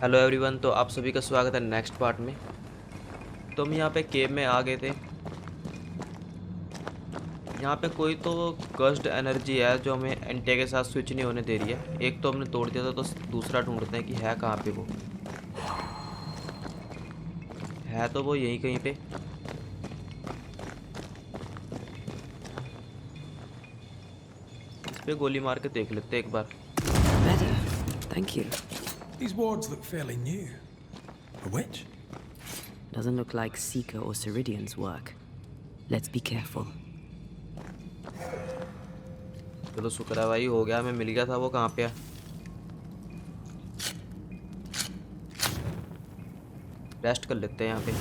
Hello everyone, तो आप सभी का स्वागत है नेक्स्ट पार्ट में। तो हम यहाँ पे केव में आ गए थे। यहाँ पे कोई तो कर्स्ड एनर्जी है जो हमें एंटे के साथ स्विच नहीं होने दे रही है। एक तो हमने तोड़ दिया था, तो दूसरा ढूंढते हैं कि है कहाँ पे वो। है तो वो यहीं कहीं पे। इस पे गोली मार के देख लेते हैं एक बार। Better. Thank you. These wards look fairly new. A witch? Doesn't look like Seeker or Ceridian's work. Let's be careful. चलो शुक्र है भाई, हो गया, हमें मिल गया था वो कहाँ पे है। रेस्ट कर लेते हैं यहाँ पे।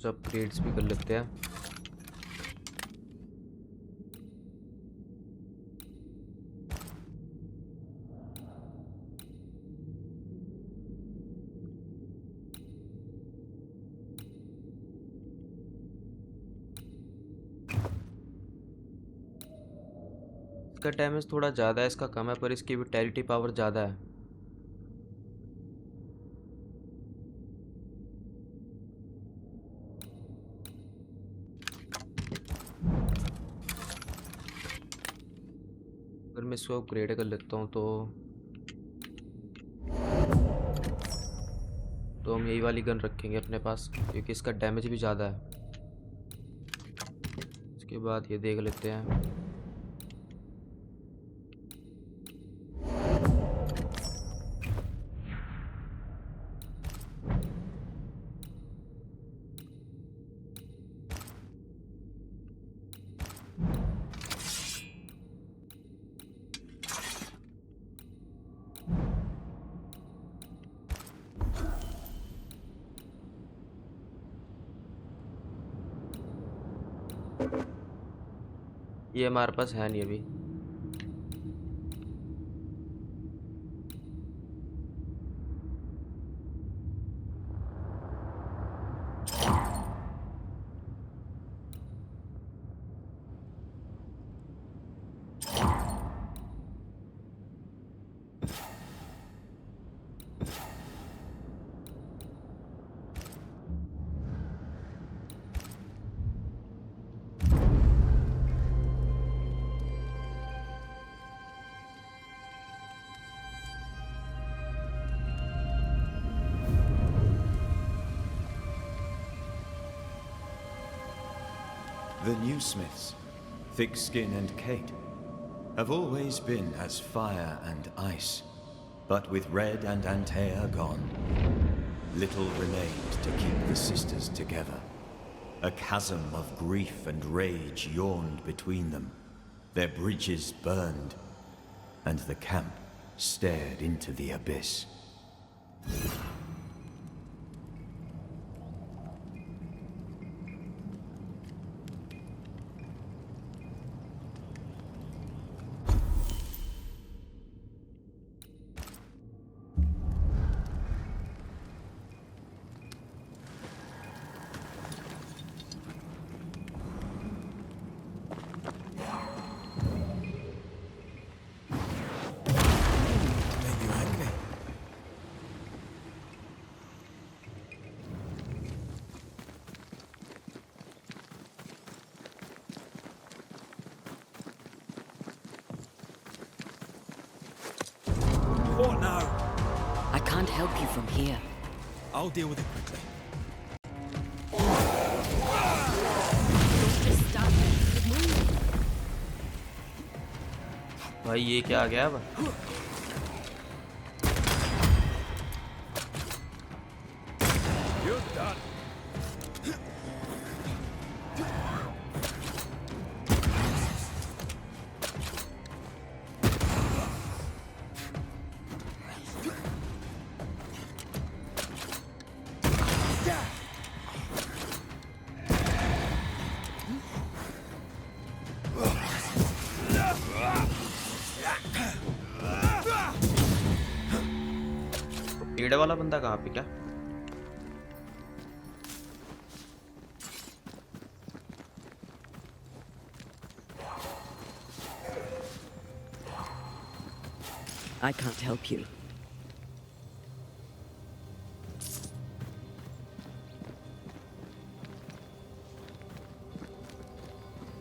अपग्रेड्स भी कर लेते हैं। इसका डैमेज थोड़ा ज़्यादा है, इसका कम है, पर इसकी विटैलिटी पावर ज़्यादा है। अगर मैं इसको अपग्रेड कर लेता हूँ तो हम यही वाली गन रखेंगे अपने पास, क्योंकि इसका डैमेज भी ज़्यादा है। इसके बाद ये देख लेते हैं। ये हमारे पास है नहीं अभी। The new Smiths, Thickskin and Kate, have always been as fire and ice. But with Red and Antea gone, little remained to keep the sisters together. A chasm of grief and rage yawned between them. Their bridges burned, and the camp stared into the abyss. Make you angry. What now? I can't help you from here. I'll deal with it quickly. Just stop it. Move. भाई ये क्या आ गया अब। You're done. पेड़ वाला बंदा कहाँ पे क्या। I can't help you.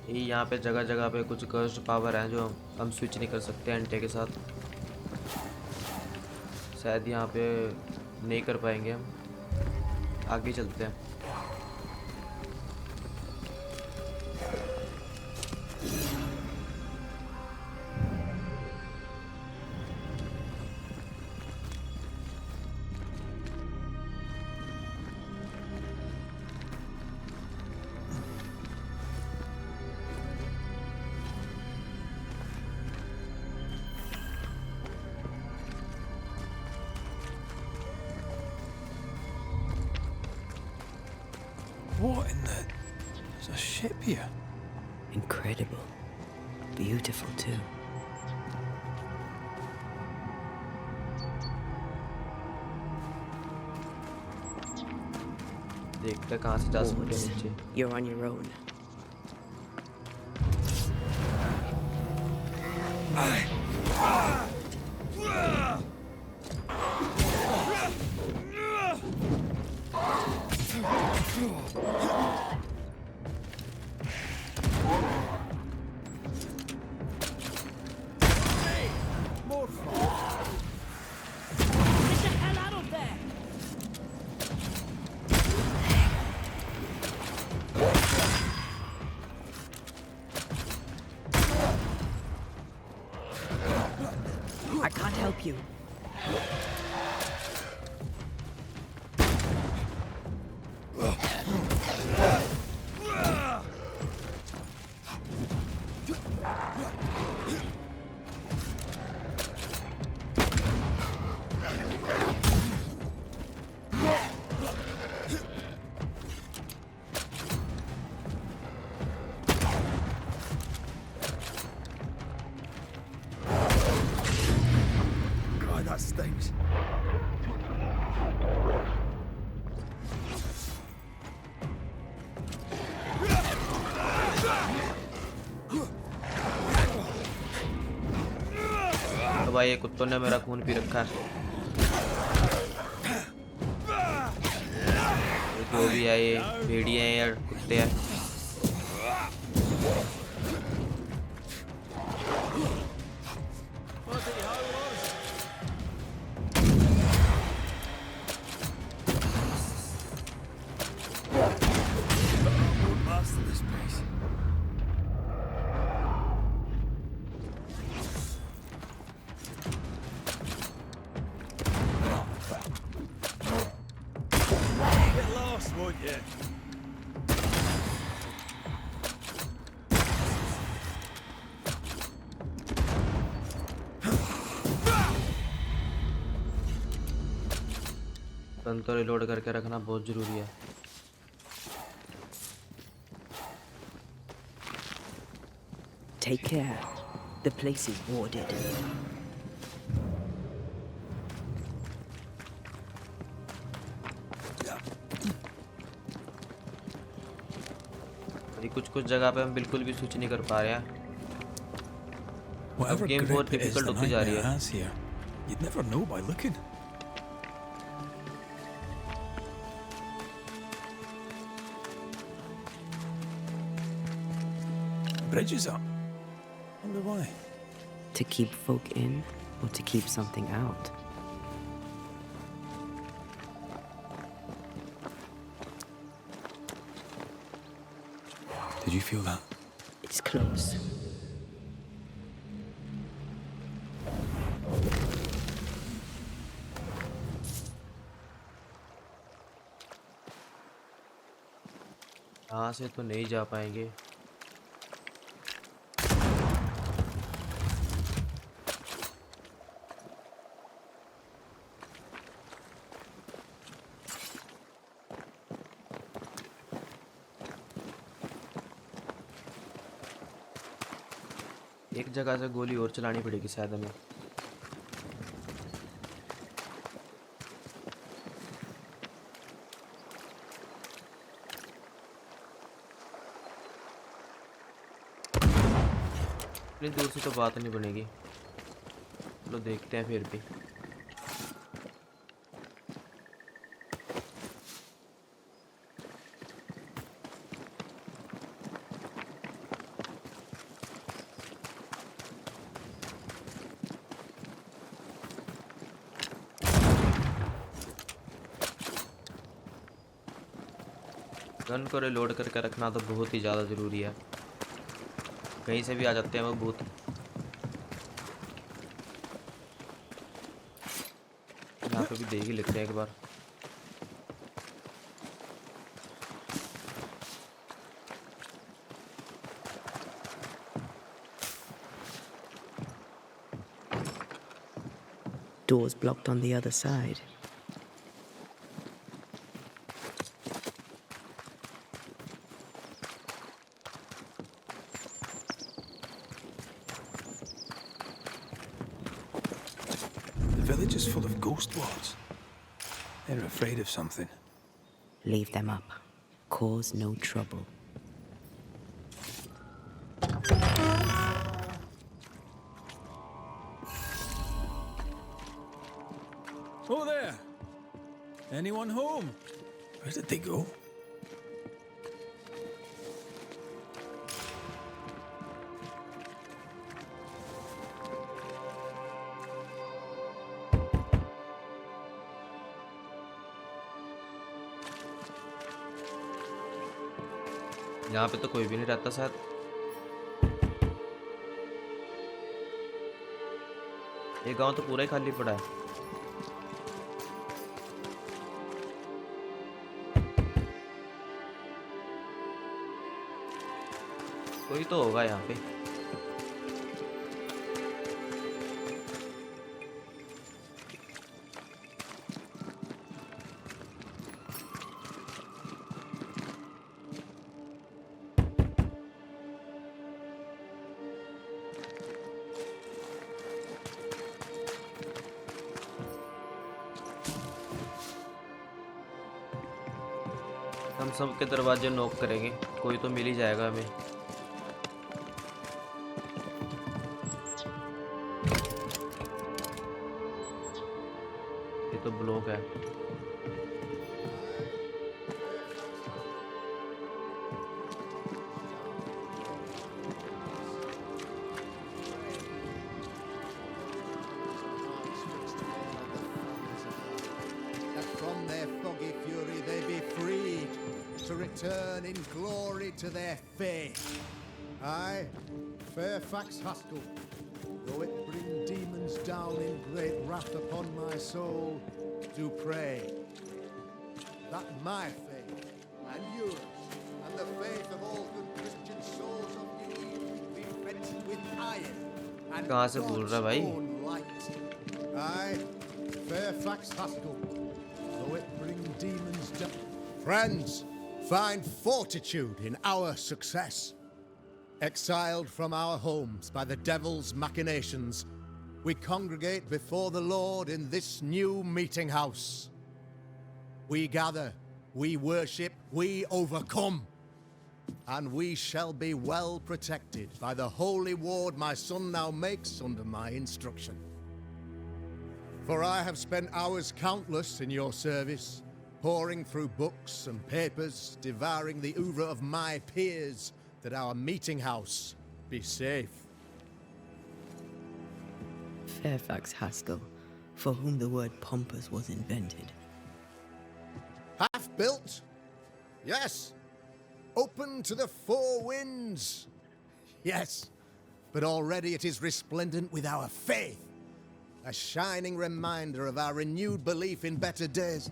ये यहाँ पे जगह जगह पे कुछ कर्स्ड पावर हैं जो हम स्विच नहीं कर सकते एंटे के साथ। शायद यहाँ पे नहीं कर पाएंगे हम। आगे चलते हैं। What in the... There's a ship here. Incredible. Beautiful too. देखते हैं कहाँ से जा सकते हैं Wards, नीचे। you're on your own. I can't help you. God, that stinks. तो भाई ये कुत्तों ने मेरा खून पी रखा है। ये जो भी है ये भेड़िए हैं या कुत्ते हैं। Master this place. Get lost, won't you? Gun तो रिलोड करके रखना बहुत जरूरी है। Take care. The place is warded. ये कुछ जगह पे हम बिल्कुल भी स्विच नहीं कर पा रहे हैं। Whatever game grip बहुत it is difficult the होती जा रही nightmare है। has here, you'd never know by looking. Bridge is up. Wonder why. To keep folk in or to keep something out? Did you feel that? It's close. यहाँ से तो नहीं जा पाएंगे। एक जगह से गोली और चलानी पड़ेगी शायद हमें। इतनी दूर से तो बात नहीं बनेगी। चलो देखते हैं फिर भी। गन को रिलोड करके रखना तो बहुत ही ज़्यादा ज़रूरी है, कहीं से भी आ जाते हैं वो भूत। यहाँ पे भी देख ही लेते हैं एक बार। Doors blocked on the other side. The village is full of ghost lords. They're afraid of something. Leave them up. Cause no trouble. Oh there! Anyone home? Where did they go? यहाँ पे तो कोई भी नहीं रहता शायद। ये गांव तो पूरा ही खाली पड़ा है। कोई तो होगा यहाँ पे। हम सबके दरवाजे नॉक करेंगे, कोई तो मिल ही जाएगा हमें। ये तो ब्लॉक है। From their foggy fury they be freed to return in glory to their faith. I, Fairfax Haskell, though it bring demons down in great wrath upon my soul, do pray that my faith and yours and the faith of all good Christian souls of the Eve be fenced with iron and कहाँ से बोल रहा है भाई? God's own light. I, Fairfax Haskell, though it bring demons down. Friends, find fortitude in our success. Exiled from our homes by the devil's machinations, we congregate before the Lord in this new meeting house. We gather, we worship, we overcome. And we shall be well protected by the holy ward my son now makes under my instruction. For I have spent hours countless in your service, poring through books and papers, devouring the oeuvre of my peers, that our meeting house be safe. Fairfax Haskell, for whom the word pompous was invented. Half built? Yes. Open to the four winds? Yes. But already it is resplendent with our faith, a shining reminder of our renewed belief in better days.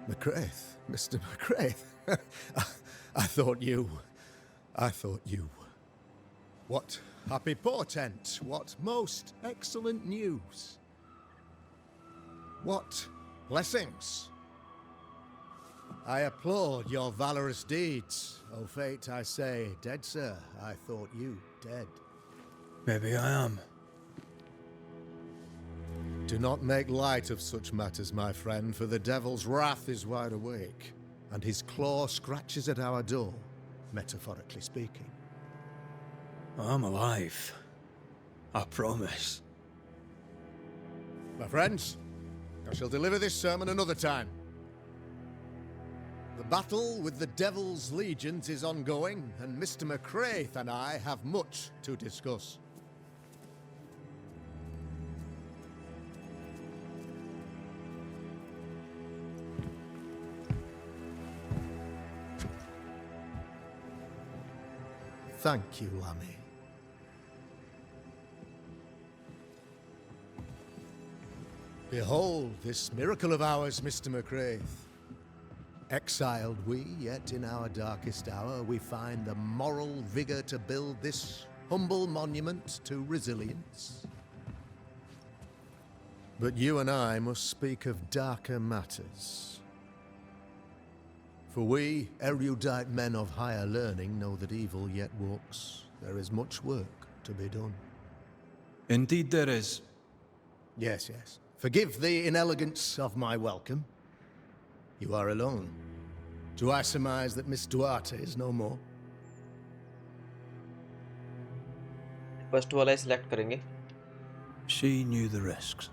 McCraith, Mr. McCraith. I thought you. What happy portent, what most excellent news. What blessings. I applaud your valorous deeds. O fate, I say, dead sir, I thought you dead. Maybe I am. Do not make light of such matters, my friend, for the devil's wrath is wide awake, and his claw scratches at our door, metaphorically speaking. I'm alive. I promise. My friends, I shall deliver this sermon another time. The battle with the Devil's legions is ongoing, and Mr. McCraith and I have much to discuss. Thank you, Lammy. Behold this miracle of ours, Mr. McCraith. Exiled we, yet in our darkest hour we find the moral vigour to build this humble monument to resilience. But you and I must speak of darker matters. For we, erudite men of higher learning, know that evil yet walks. There is much work to be done. Indeed there is. Yes, yes. Forgive the inelegance of my welcome. You are alone. Do I surmise that Miss Duarte is no more? First वाला select करेंगे. She knew the risks.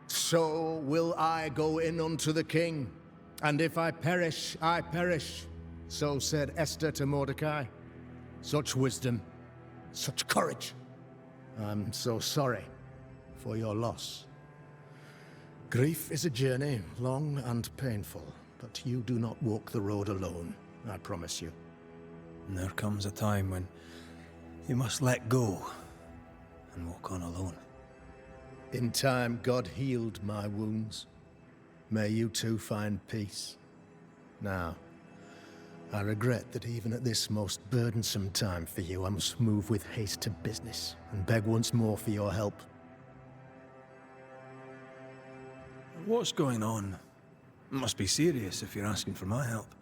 So will I go in unto the king, and if I perish, I perish. So said Esther to Mordecai. Such wisdom, such courage. I'm so sorry for your loss. Grief is a journey, long and painful, but you do not walk the road alone, I promise you. And there comes a time when you must let go and walk on alone. In time, God healed my wounds. May you too find peace. Now, I regret that even at this most burdensome time for you, I must move with haste to business and beg once more for your help. What's going on? It must be serious if you're asking for my help.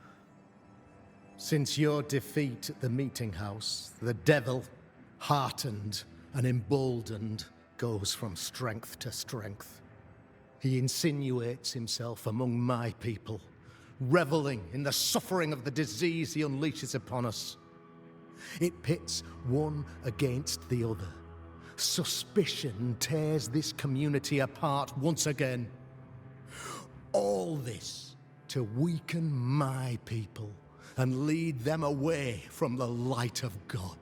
Since your defeat at the meeting house, the devil, heartened and emboldened, goes from strength to strength. He insinuates himself among my people, reveling in the suffering of the disease he unleashes upon us. It pits one against the other. Suspicion tears this community apart once again. All this to weaken my people and lead them away from the light of God.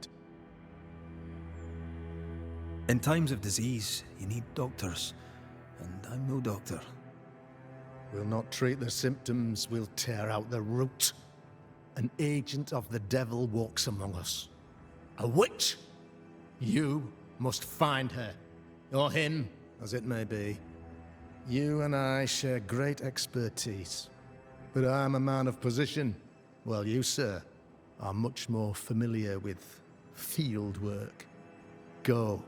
In times of disease, you need doctors, and I'm no doctor. We'll not treat the symptoms, we'll tear out the root. An agent of the devil walks among us. A witch! You must find her, or him, as it may be. You and I share great expertise, but I'm a man of position, while you, sir, are much more familiar with field work. Go,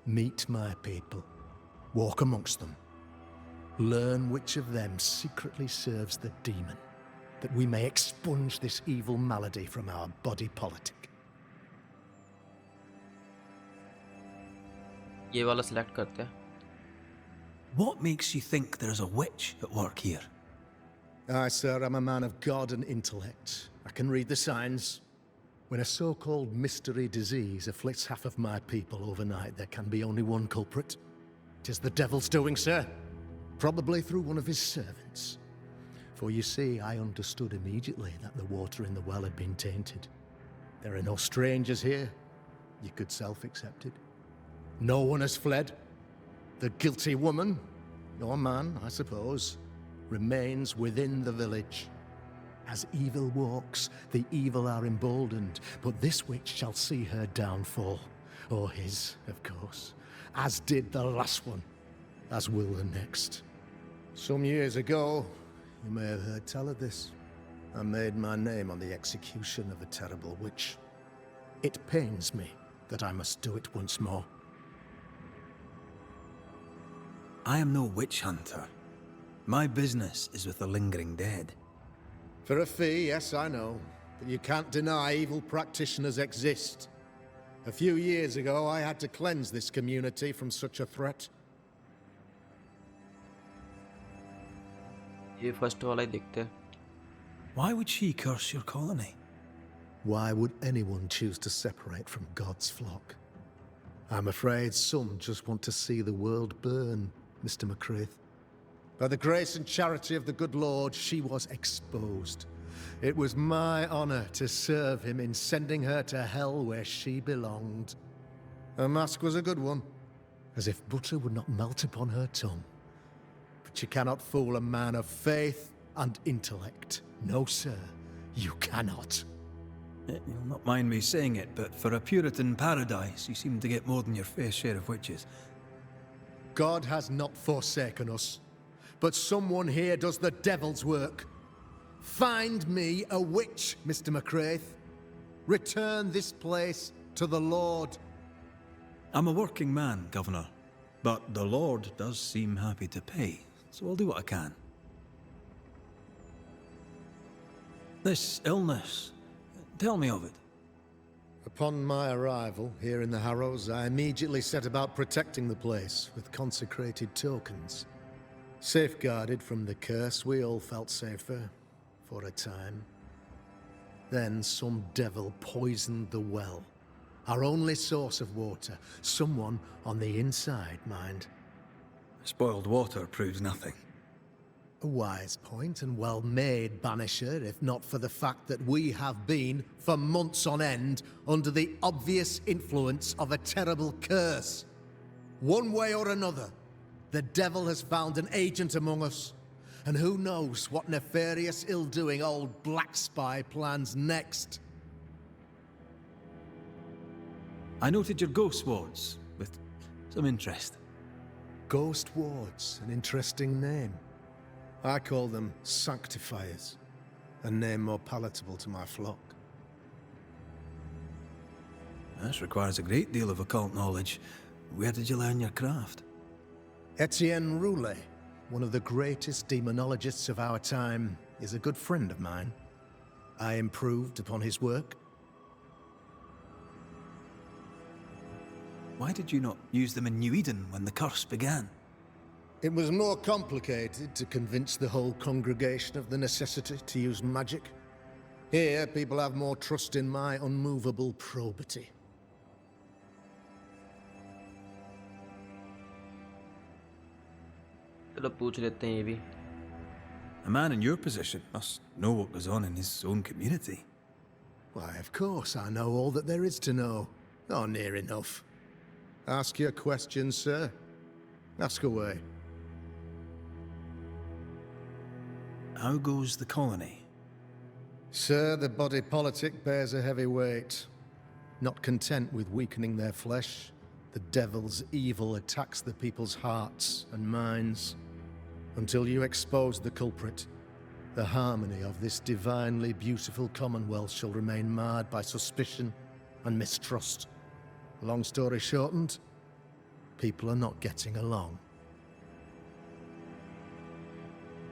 meet my people, walk amongst them, learn which of them secretly serves the demon, that we may expunge this evil malady from our body politic. ये वाला select करते हैं. What makes you think there's a witch at work here? Aye, sir, I'm a man of God and intellect. I can read the signs. When a so-called mystery disease afflicts half of my people overnight, there can be only one culprit. It is the devil's doing, sir. Probably through one of his servants. For you see, I understood immediately that the water in the well had been tainted. There are no strangers here. You could self-accept it. No one has fled. The guilty woman, or man, I suppose, remains within the village. As evil walks, the evil are emboldened, but this witch shall see her downfall. Or his, of course, as did the last one, as will the next. Some years ago, you may have heard tell of this, I made my name on the execution of a terrible witch. It pains me that I must do it once more. I am no witch hunter. My business is with the lingering dead. For a fee, yes, I know. But you can't deny evil practitioners exist. A few years ago, I had to cleanse this community from such a threat. ये first वाला ही देखते हैं. Why would she curse your colony? Why would anyone choose to separate from God's flock? I'm afraid some just want to see the world burn, Mr. McCraith. By the grace and charity of the good Lord, she was exposed. It was my honor to serve him in sending her to hell where she belonged. Her mask was a good one, as if butter would not melt upon her tongue. But you cannot fool a man of faith and intellect. No, sir, you cannot. You'll not mind me saying it, but for a Puritan paradise, you seem to get more than your fair share of witches. God has not forsaken us, but someone here does the devil's work. Find me a witch, Mr. McCraith. Return this place to the Lord. I'm a working man, Governor, but the Lord does seem happy to pay, so I'll do what I can. This illness, tell me of it. Upon my arrival here in the Harrows, I immediately set about protecting the place with consecrated tokens. Safeguarded from the curse, we all felt safer, for a time. Then some devil poisoned the well, our only source of water. Someone on the inside, mind. Spoiled water proves nothing. A wise point and well made, Banisher, if not for the fact that we have been, for months on end, under the obvious influence of a terrible curse. One way or another, the devil has found an agent among us, and who knows what nefarious ill-doing old Black Spy plans next. I noted your ghost wards with some interest. Ghost wards, an interesting name. I call them sanctifiers, a name more palatable to my flock. This requires a great deal of occult knowledge. Where did you learn your craft? Etienne Roulet, one of the greatest demonologists of our time, is a good friend of mine. I improved upon his work. Why did you not use them in New Eden when the curse began? It was more complicated to convince the whole congregation of the necessity to use magic. Here, people have more trust in my unmovable probity. चलो पूछ लेते हैं ये भी. A man in your position must know what goes on in his own community. Why, of course, I know all that there is to know. Oh, near enough. Ask your questions, sir. Ask away. How goes the colony? Sir, the body politic bears a heavy weight. Not content with weakening their flesh, the devil's evil attacks the people's hearts and minds. Until you expose the culprit, the harmony of this divinely beautiful commonwealth shall remain marred by suspicion and mistrust. Long story shortened, people are not getting along.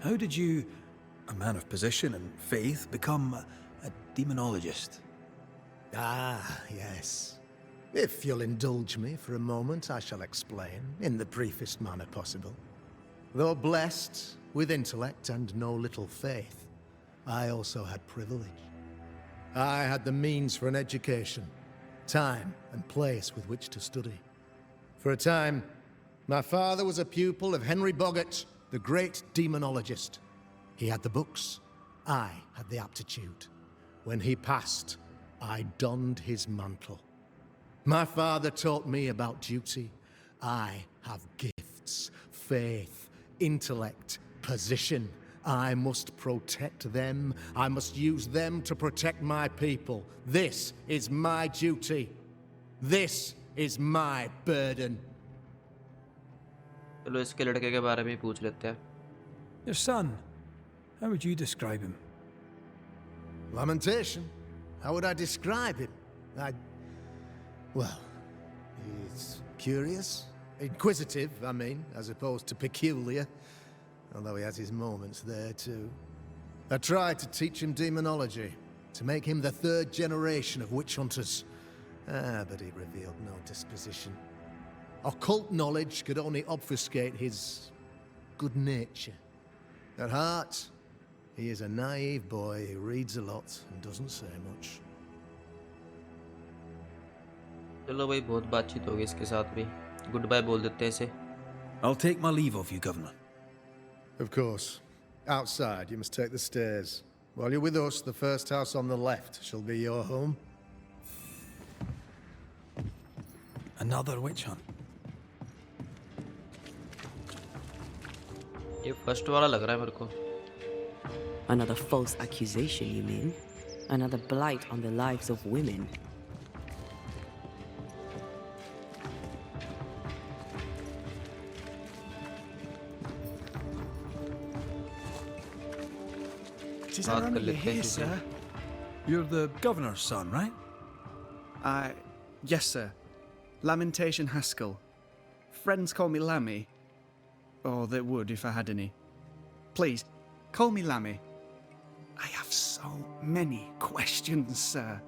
How did you, a man of position and faith, become a demonologist? Ah, yes. If you'll indulge me for a moment, I shall explain, in the briefest manner possible. Though blessed with intellect and no little faith, I also had privilege. I had the means for an education, time and place with which to study. For a time, my father was a pupil of Henry Boggart, the great demonologist. He had the books, I had the aptitude. When he passed, I donned his mantle. My father taught me about duty. I have gifts, faith, intellect, position. I must protect them. I must use them to protect my people. This is my duty. This is my burden. चलो इसके लड़के के बारे में ही पूछ लेते हैं. Your son, how would you describe him? Lamentation? How would I describe him? Well, he's curious, inquisitive, I mean, as opposed to peculiar, although he has his moments there too. I tried to teach him demonology, to make him the third generation of witch hunters. But he revealed no disposition. Occult knowledge could only obfuscate his good nature. At heart, he is a naive boy who reads a lot and doesn't say much. चलो भाई, बहुत बातचीत होगी इसके साथ भी। Good bye बोल देते हैं इसे। I'll take my leave of you, Governor. Of course. Outside, you must take the stairs. While you're with us, the first house on the left shall be your home. Another witch hunt. ये first वाला लग रहा है मेरे को। Another false accusation, you mean? Another blight on the lives of women? Tis बात कर irony you're लेते हैं here, किसी। sir. You're the governor's son, right? Yes, sir. Lamentation Haskell. Friends call me Lammy. Or they would if I had any. Please, call me Lammy. I have so many questions, sir.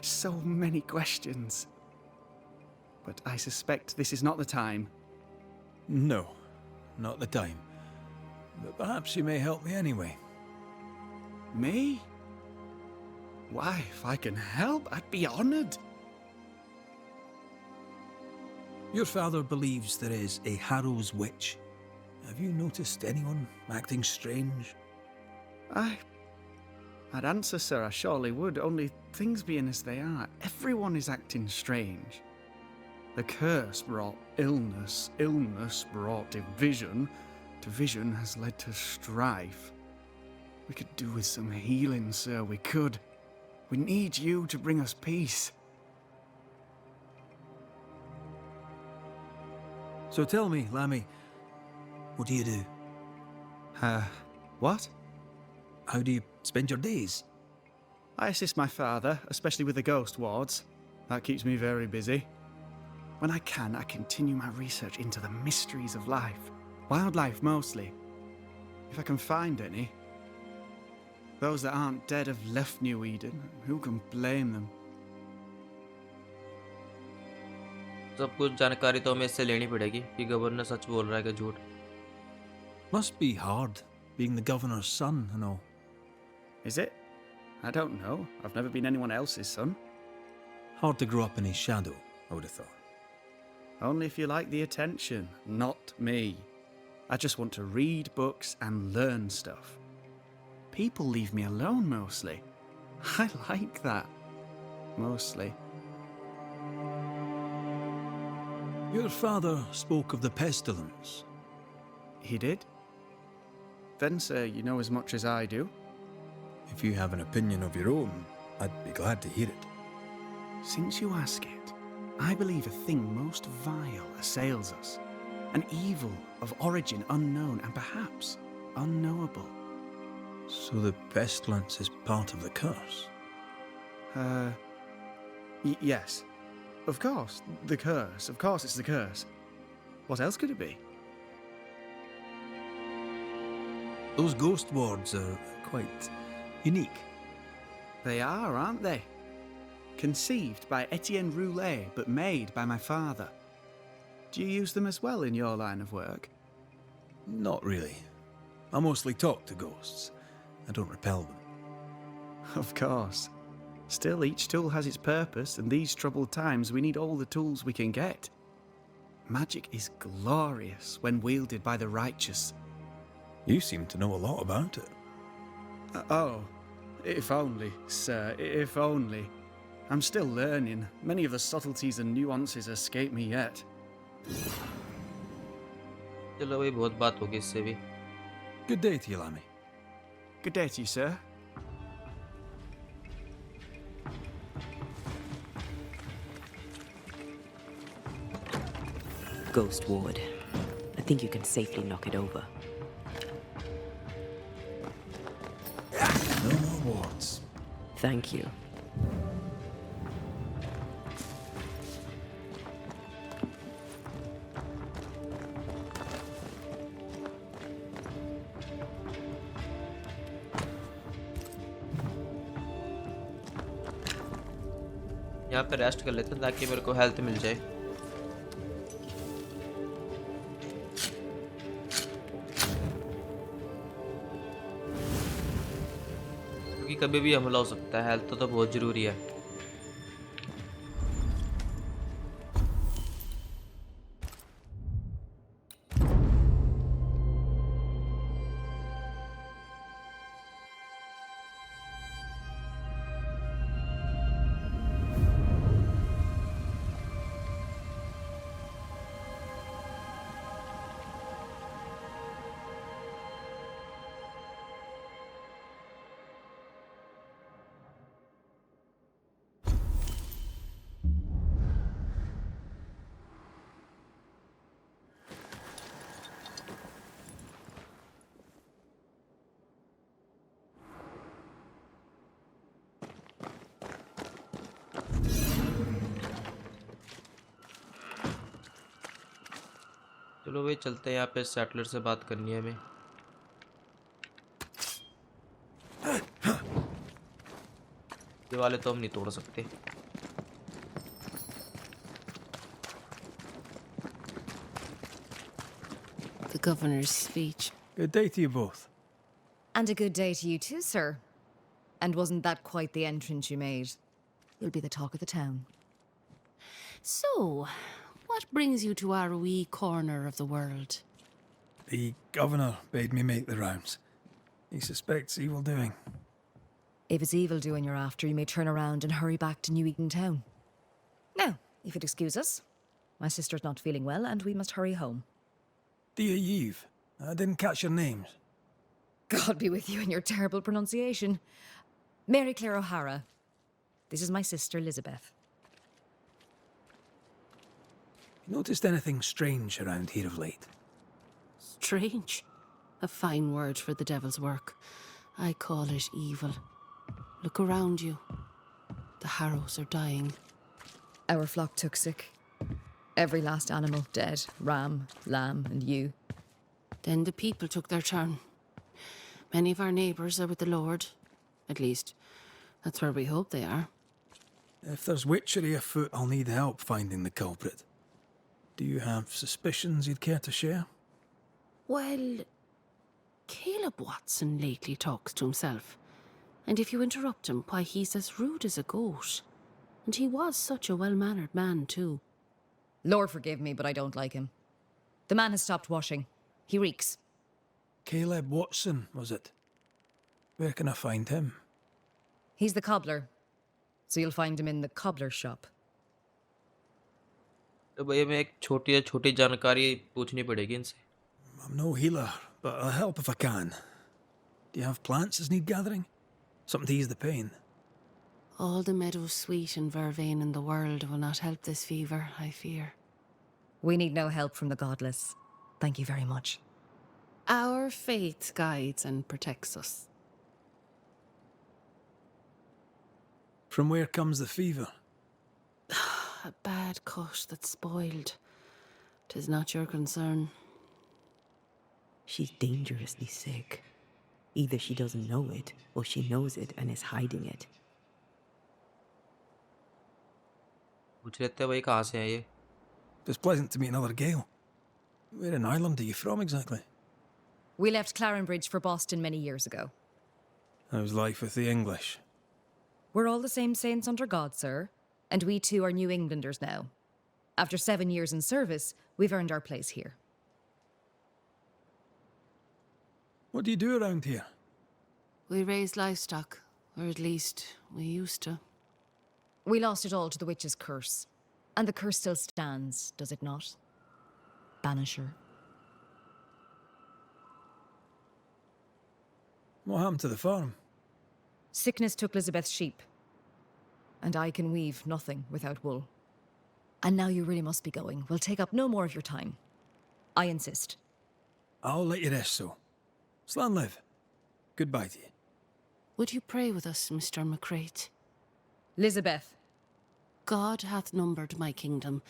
So many questions. But I suspect this is not the time. No, not the time. But perhaps you may help me anyway. Me? Why, if I can help, I'd be honoured. Your father believes there is a Harrow's witch. Have you noticed anyone acting strange? I'd answer, sir, I surely would, only things being as they are, everyone is acting strange. The curse brought illness, illness brought division, division has led to strife. We could do with some healing, sir, we could. We need you to bring us peace. So tell me, Lammy, what do you do? What? How do you spend your days? I assist my father, especially with the ghost wards. That keeps me very busy. When I can, I continue my research into the mysteries of life. Wildlife, mostly. If I can find any. Those that aren't dead have left New Eden. Who can blame them? सब कुछ जानकारी तो हमें इससे लेनी पड़ेगी कि governor सच बोल रहा है कि झूठ। Must be hard, being the governor's son and all. Is it? I don't know. I've never been anyone else's son. Hard to grow up in his shadow, I would have thought. Only if you like the attention, not me. I just want to read books and learn stuff. People leave me alone mostly. I like that. Mostly. Your father spoke of the pestilence. He did? Then, sir, you know as much as I do. If you have an opinion of your own, I'd be glad to hear it. Since you ask it, I believe a thing most vile assails us. An evil of origin unknown and perhaps unknowable. So the pestilence is part of the curse? Yes. Of course, the curse. Of course it's the curse. What else could it be? Those ghost wards are quite unique. They are, aren't they? Conceived by Etienne Roulet, but made by my father. Do you use them as well in your line of work? Not really. I mostly talk to ghosts. I don't repel them. Of course. Still, each tool has its purpose, and these troubled times we need all the tools we can get. Magic is glorious when wielded by the righteous. You seem to know a lot about it. Oh, if only, sir, if only. I'm still learning. Many of the subtleties and nuances escape me yet. चलो भाई, बहुत बात होगी इससे भी। Good day to you, Lammy. Good day to you, sir. Ghost ward. I think you can safely knock it over. No more wards. Thank you. यहाँ पे rest कर लेते हैं ताकि मेरे को हेल्थ मिल जाए। क्योंकि कभी भी हमला हो सकता है, हेल्थ तो बहुत ज़रूरी है। चलो भाई चलते हैं, यहाँ पे सेटलर से बात करनी है हमें। ये वाले तो हम नहीं तोड़ सकते। The governor's speech. Good day to you both. And a good day to you too, sir. And wasn't that quite the entrance you made? You'll be the talk of the town. So, what brings you to our wee corner of the world? The governor bade me make the rounds. He suspects evil doing. If it's evil doing you're after, you may turn around and hurry back to New Eden Town. Now, if you'd excuse us, my sister's not feeling well and we must hurry home. Dear Yves, I didn't catch your names. God be with you and your terrible pronunciation. Mary Claire O'Hara. This is my sister, Elizabeth. You noticed anything strange around here of late? Strange. A fine word for the devil's work. I call it evil. Look around you. The harrows are dying. Our flock took sick. Every last animal dead. Ram, lamb, and ewe. Then the people took their turn. Many of our neighbours are with the Lord. At least, that's where we hope they are. If there's witchery afoot, I'll need help finding the culprit. Do you have suspicions you'd care to share? Well, Caleb Watson lately talks to himself. And if you interrupt him, why, he's as rude as a goat. And he was such a well-mannered man, too. Lord forgive me, but I don't like him. The man has stopped washing. He reeks. Caleb Watson, was it? Where can I find him? He's the cobbler. So you'll find him in the cobbler's shop. तो भैया मैं एक छोटी छोटी जानकारी पूछनी पड़ेगी इनसे। I'm no healer, but I'll help if I can. Do you have plants that need gathering? Something to ease the pain? All the meadows sweet and vervain in the world will not help this fever, I fear. We need no help from the godless. Thank you very much. Our faith guides and protects us. From where comes the fever? A bad cut that's spoiled. 'Tis not your concern. She's dangerously sick. Either she doesn't know it, or she knows it and is hiding it. पूछ लेते हैं भाई कहाँ से है ये। It's pleasant to meet another Gale. Where in Ireland are you from exactly? We left Clarenbridge for Boston many years ago. How's life with the English? We're all the same saints under God, sir. And we too are New Englanders now. After 7 years in service, we've earned our place here. What do you do around here? We raise livestock, or at least we used to. We lost it all to the witch's curse. And the curse still stands, does it not? Banisher. What happened to the farm? Sickness took Elizabeth's sheep. And I can weave nothing without wool. And now you really must be going. We'll take up no more of your time. I insist. I'll let you rest, so. Slan live. Goodbye to you. Would you pray with us, Mr. McCrate? Elizabeth. God hath numbered my kingdom.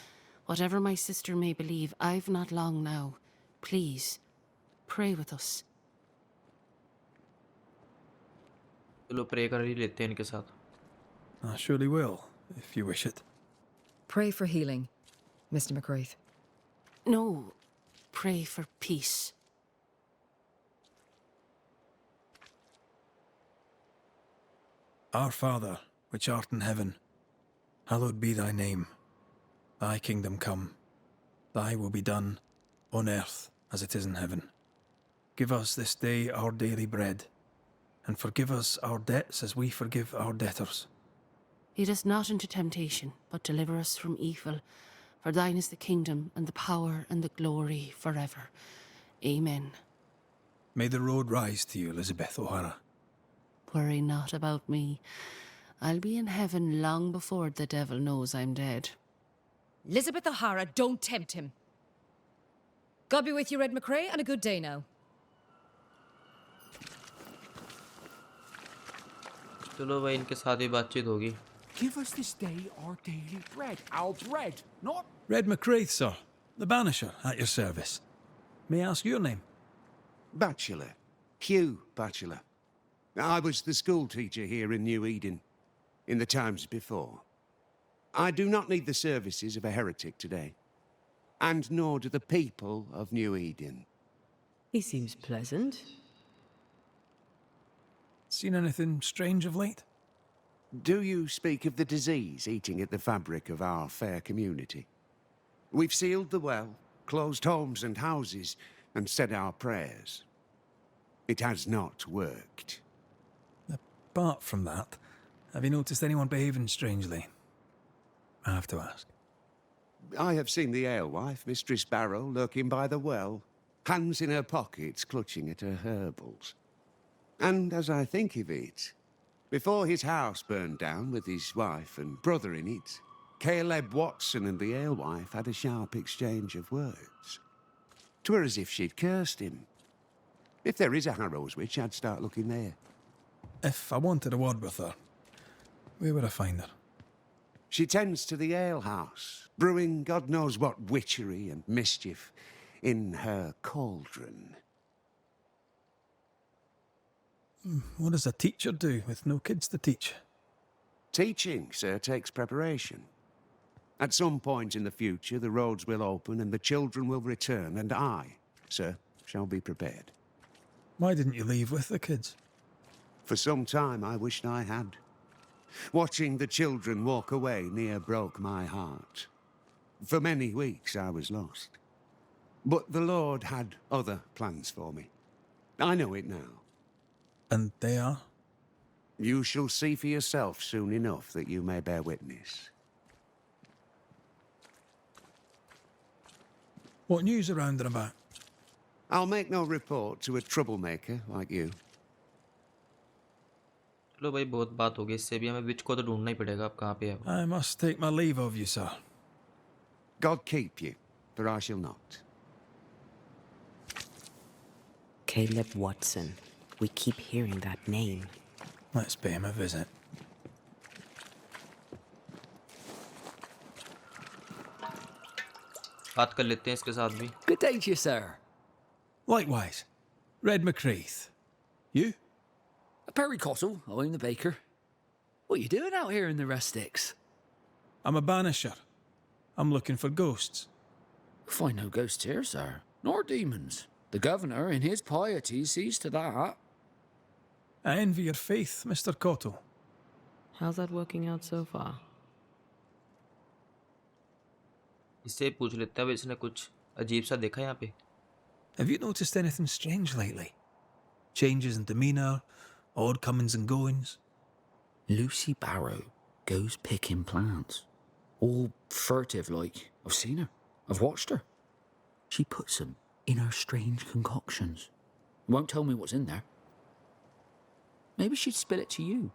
Whatever my sister may believe, I've not long now. Please, pray with us. चलो pray कर ही लेते हैं इनके साथ। I surely will, if you wish it. Pray for healing, Mr. McCraith. No, pray for peace. Our Father, which art in heaven, hallowed be thy name. Thy kingdom come. Thy will be done, on earth as it is in heaven. Give us this day our daily bread, and forgive us our debts as we forgive our debtors. Lead us not into temptation, but deliver us from evil. For thine is the kingdom, and the power, and the glory, forever. Amen. May the road rise to you, Elizabeth O'Hara. Worry not about me. I'll be in heaven long before the devil knows I'm dead. Elizabeth O'Hara, don't tempt him. God be with you, Red McCrae, and a good day now. चलो भाई इनके साथ ही बातचीत होगी। Give us this day our daily bread. Our bread, not... Red McCraith, sir. The Banisher, at your service. May I ask your name? Bachelor. Hugh Bachelor. I was the school teacher here in New Eden, in the times before. I do not need the services of a heretic today, and nor do the people of New Eden. He seems pleasant. Seen anything strange of late? Do you speak of the disease eating at the fabric of our fair community? We've sealed the well, closed homes and houses, and said our prayers. It has not worked. Apart from that, have you noticed anyone behaving strangely? I have to ask. I have seen the alewife, Mistress Barrow, lurking by the well, hands in her pockets, clutching at her herbals. And as I think of it, before his house burned down with his wife and brother in it, Caleb Watson and the alewife had a sharp exchange of words. 'Twere as if she'd cursed him. If there is a Harrow's witch, I'd start looking there. If I wanted a word with her, where would I find her? She tends to the alehouse, brewing God knows what witchery and mischief in her cauldron. What does a teacher do with no kids to teach? Teaching, sir, takes preparation. At some point in the future, the roads will open and the children will return, and I, sir, shall be prepared. Why didn't you leave with the kids? For some time I wished I had. Watching the children walk away near broke my heart. For many weeks I was lost. But the Lord had other plans for me. I know it now. And they are? You shall see for yourself soon enough that you may bear witness. What news around and about? I'll make no report to a troublemaker like you. चलो भाई बहुत बात हो गई इससे भी हमें विच को तो ढूंढना ही पड़ेगा अब कहाँ पे है वो। I must take my leave of you, sir. God keep you, for I shall not. Caleb Watson. We keep hearing that name. Let's pay him a visit. बात कर लेते हैं इसके साथ भी। Good day to you, sir. Likewise. Red McCreath. You? Perry Cottle, I'm the baker. What are you doing out here in the rustics? I'm a banisher. I'm looking for ghosts. Find no ghosts here, sir, nor demons. The governor, in his piety, sees to that. I envy your faith, Mr. Cottle. How's that working out so far? इससे पूछ लेते हैं अब इसने कुछ अजीब सा देखा यहाँ पे। Have you noticed anything strange lately? Changes in demeanour, odd comings and goings? Lucy Barrow goes picking plants. All furtive like. I've seen her. I've watched her. She puts them in her strange concoctions. Won't tell me what's in there. Maybe she'd spill it to you.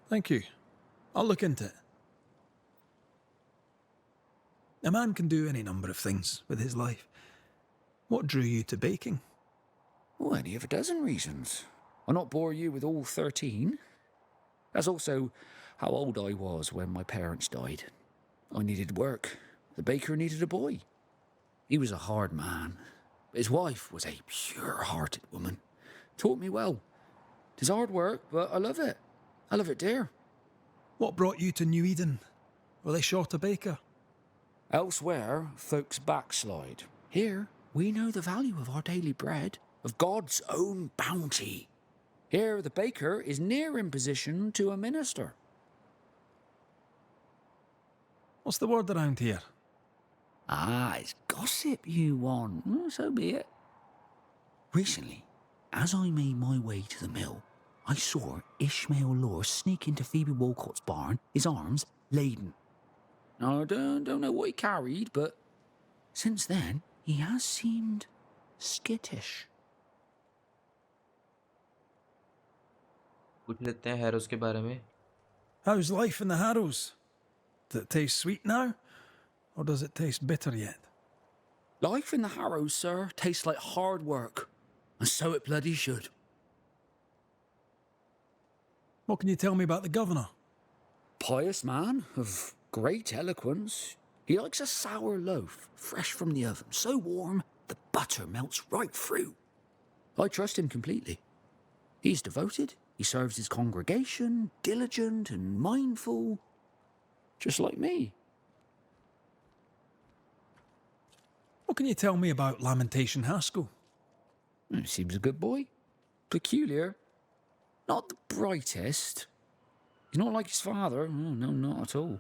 Thank you. I'll look into it. A man can do any number of things with his life. What drew you to baking? Oh, any of a dozen reasons. I'll not bore you with all 13. That's also how old I was when my parents died. I needed work. The baker needed a boy. He was a hard man. His wife was a pure-hearted woman. Taught me well. 'Tis hard work, but I love it. I love it, dear. What brought you to New Eden? Were they short a baker? Elsewhere, folks backslide. Here, we know the value of our daily bread, of God's own bounty. Here, the baker is near in position to a minister. What's the word around here? Ah, it's gossip you want. So be it. Recently, as I made my way to the mill, I saw Ishmael Law sneak into Phoebe Walcott's barn, his arms laden. Now, I don't know what he carried, but since then, he has seemed skittish. पूछ लेते हैं हैरोस के बारे में। How's life in the Harrows? Does it taste sweet now? Or does it taste bitter yet? Life in the Harrows, sir, tastes like hard work. And so it bloody should. What can you tell me about the governor? Pious man of great eloquence. He likes a sour loaf, fresh from the oven, so warm The butter melts right through. I trust him completely. He's devoted, he serves his congregation, diligent and mindful, just like me. What can you tell me about Lamentation Haskell? He seems a good boy. Peculiar. Not the brightest. He's not like his father. No, not at all.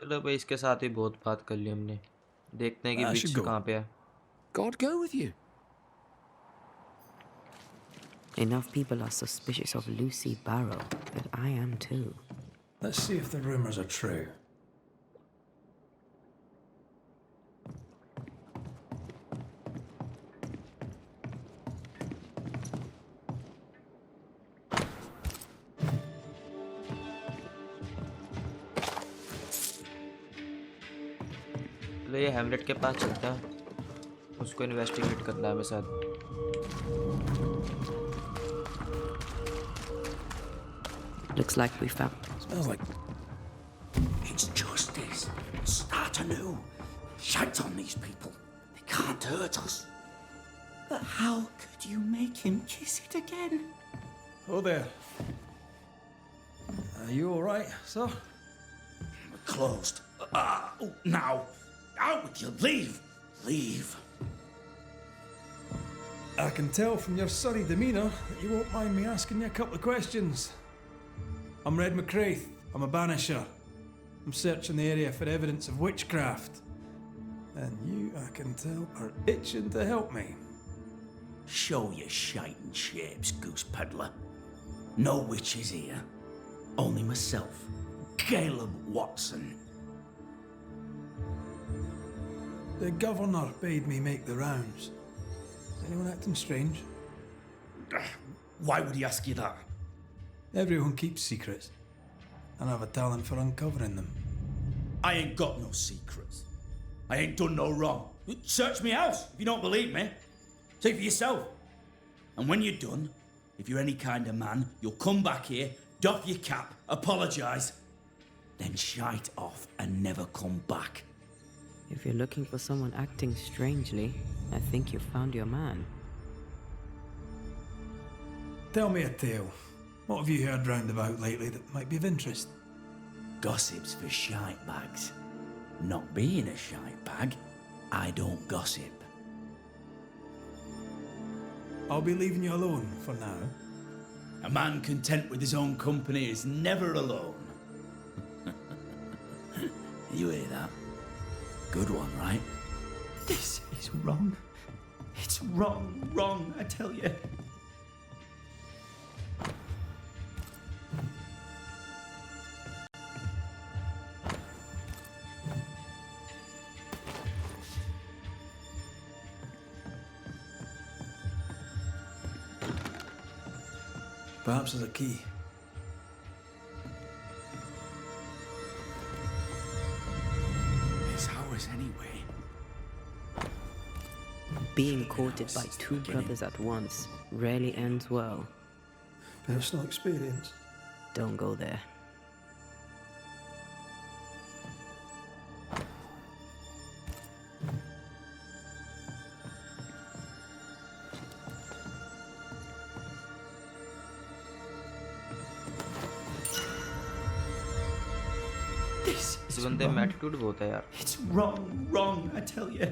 चलो भाई इसके साथ ही बहुत बात कर ली हमने. देखते हैं कि I विच should go. कहाँ पे है. God go with you. Enough people are suspicious of Lucy Barrow that I am too. Let's see if the rumours are true. चलो ये हैमलेट के पास चलते हैं. उसको इन्वेस्टिगेट करना है मेरे साथ. Looks like we found. Smells like. It's justice. Start anew. Shout on these people. They can't hurt us. But how could you make him kiss it again? Oh there. Are you all right, sir? Closed. Now. Out with you. Leave. Leave. I can tell from your surly demeanour that you won't mind me asking you a couple of questions. I'm Red McCraith. I'm a Banisher. I'm searching the area for evidence of witchcraft. And you, I can tell, are itching to help me. Show your shiting shapes, goose peddler. No witches here. Only myself, Caleb Watson. The governor bade me make the rounds. Is anyone acting strange? Why would he ask you that? Everyone keeps secrets, and I have a talent for uncovering them. I ain't got no secrets. I ain't done no wrong. Search me house if you don't believe me. See for yourself. And when you're done, if you're any kind of man, you'll come back here, doff your cap, apologise, then shite off and never come back. If you're looking for someone acting strangely, I think you've found your man. Tell me a tale. What have you heard round about lately that might be of interest? Gossip's for shite bags. Not being a shite bag, I don't gossip. I'll be leaving you alone for now. A man content with his own company is never alone. You hear that? Good one, right? This is wrong. It's wrong, I tell you. Perhaps there's a key. It's ours anyway. Being courted by two brothers at once rarely ends well. Personal experience. Don't go there. इस बंदे में attitude बहुत है यार. It's wrong, I tell you.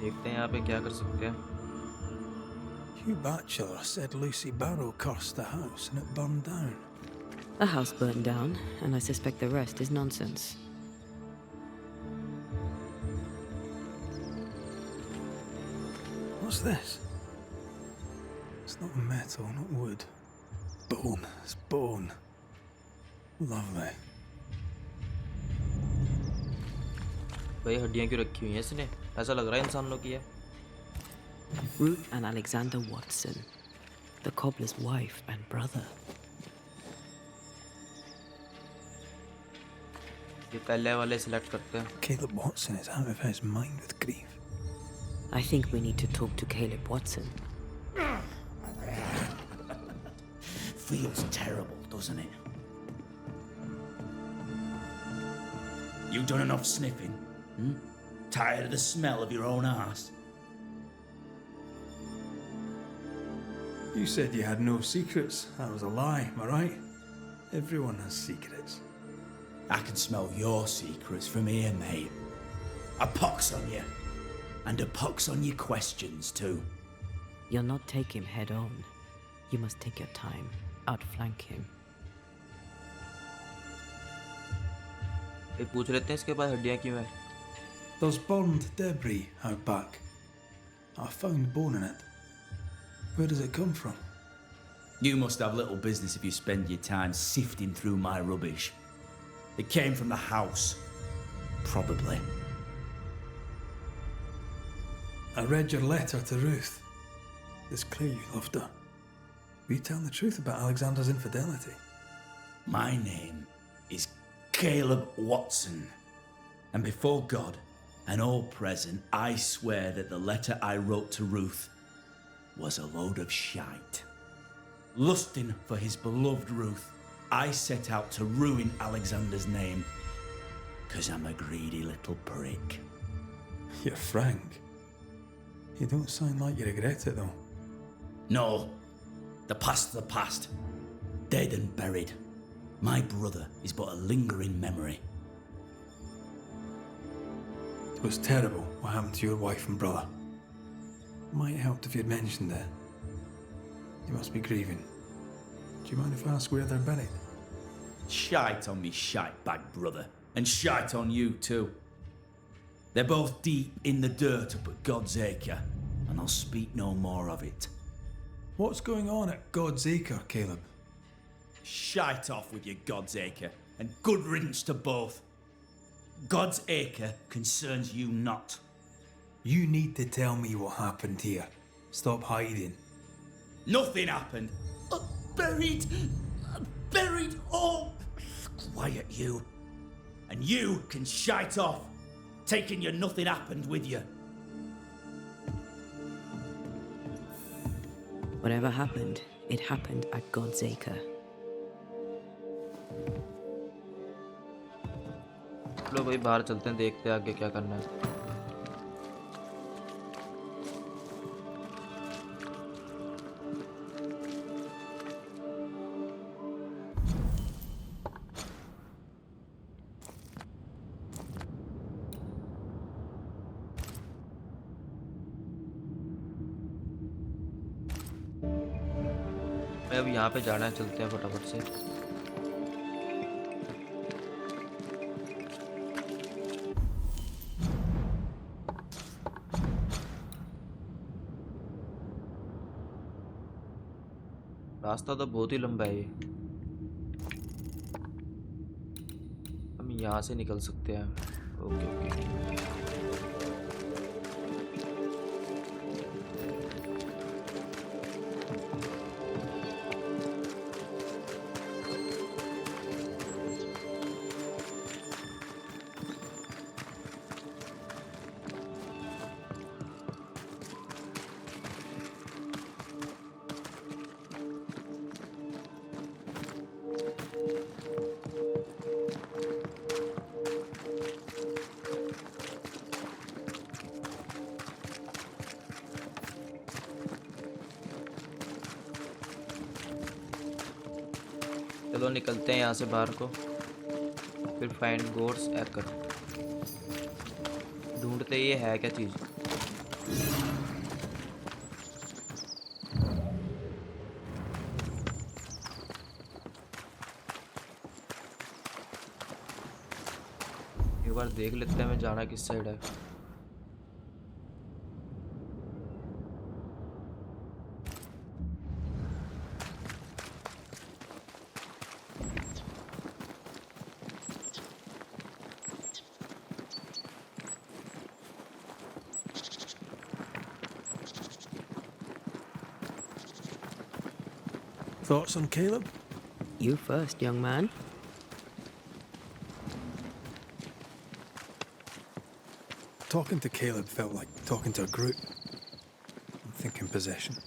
देखते हैं यहाँ पे क्या कर सकते हैं. Hugh Batchelor said Lucy Barrow cursed the house and it burned down. The house burned down, and I suspect the rest is nonsense. What's this? It's not metal, not wood. Bone. It's bone. Lovely. भाई हड्डियाँ क्यों रखी हुई हैं इसने? ऐसा लग रहा है इंसानों की है. Ruth and Alexander Watson, the cobbler's wife and brother. ये पहले वाले सिलेक्ट करते हैं. Caleb Watson is out of his mind with grief. I think we need to talk to Caleb Watson. Feels terrible, doesn't it? You done enough sniffing? Hmm? Tired of the smell of your own arse? You said you had no secrets. That was a lie, am I right? Everyone has secrets. I can smell your secrets from here, mate. A pox on you. And a pox on your questions, too. You'll not take him head on. You must take your time, outflank him. ये पूछ लेते हैं इसके पास हड्डियां क्यों है? There's burned debris out back. I found bone in it. Where does it come from? You must have little business if you spend your time sifting through my rubbish. It came from the house. Probably. I read your letter to Ruth. It's clear you loved her. Will you tell the truth about Alexander's infidelity? My name is Caleb Watson. And before God and all present, I swear that the letter I wrote to Ruth was a load of shite. Lusting for his beloved Ruth, I set out to ruin Alexander's name, 'cause I'm a greedy little prick. You're frank. You don't sound like you regret it, though. No, the past's the past. Dead and buried. My brother is but a lingering memory. It was terrible what happened to your wife and brother. Might have helped if you'd mentioned it. You must be grieving. Do you mind if I ask where they're buried? Shite on me shite bag brother, and shite on you too. They're both deep in the dirt up at God's Acre, and I'll speak no more of it. What's going on at God's Acre, Caleb? Shite off with your God's Acre, and good riddance to both. God's Acre concerns you not. You need to tell me what happened here. Stop hiding. Nothing happened. Buried. Buried. Oh, quiet you. And you can shite off, taking your nothing happened with you. Whatever happened, it happened at God's Acre. लो भाई बाहर चलते हैं, देखते हैं आगे क्या करना है. मैं अब यहाँ पे जाना है, चलते हैं फटाफट से. रास्ता तो बहुत ही लंबा है ये. हम यहाँ से निकल सकते हैं. Okay okay. चलो निकलते हैं यहाँ से बाहर को. फिर फाइंड गोड्स एकर ढूंढते ये है क्या चीज़. एक बार देख लेते हैं मैं जाना किस साइड है. Thoughts on Caleb? You first, young man. Talking to Caleb felt like talking to a group. I'm thinking possession.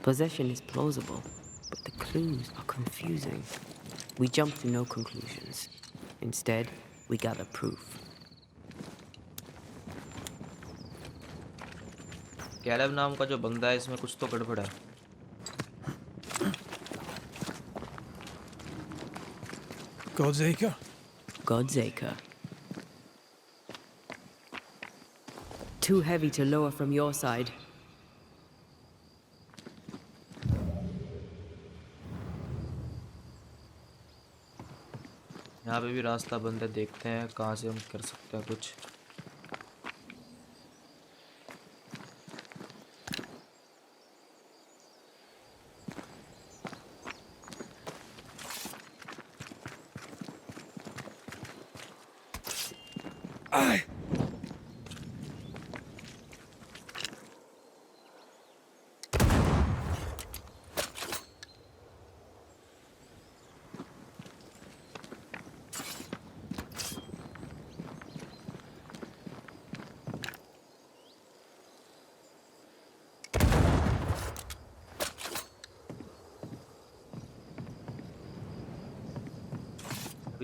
Possession is plausible, but the clues are confusing. We jump to no conclusions. Instead, we gather proof. Caleb नाम का जो बंदा है इसमें कुछ तो गड़बड़ है। God's Acre? God's Acre. Too heavy to lower from your side. यहाँ पे भी रास्ता बंद है, देखते हैं कहाँ से हम कर सकते हैं कुछ।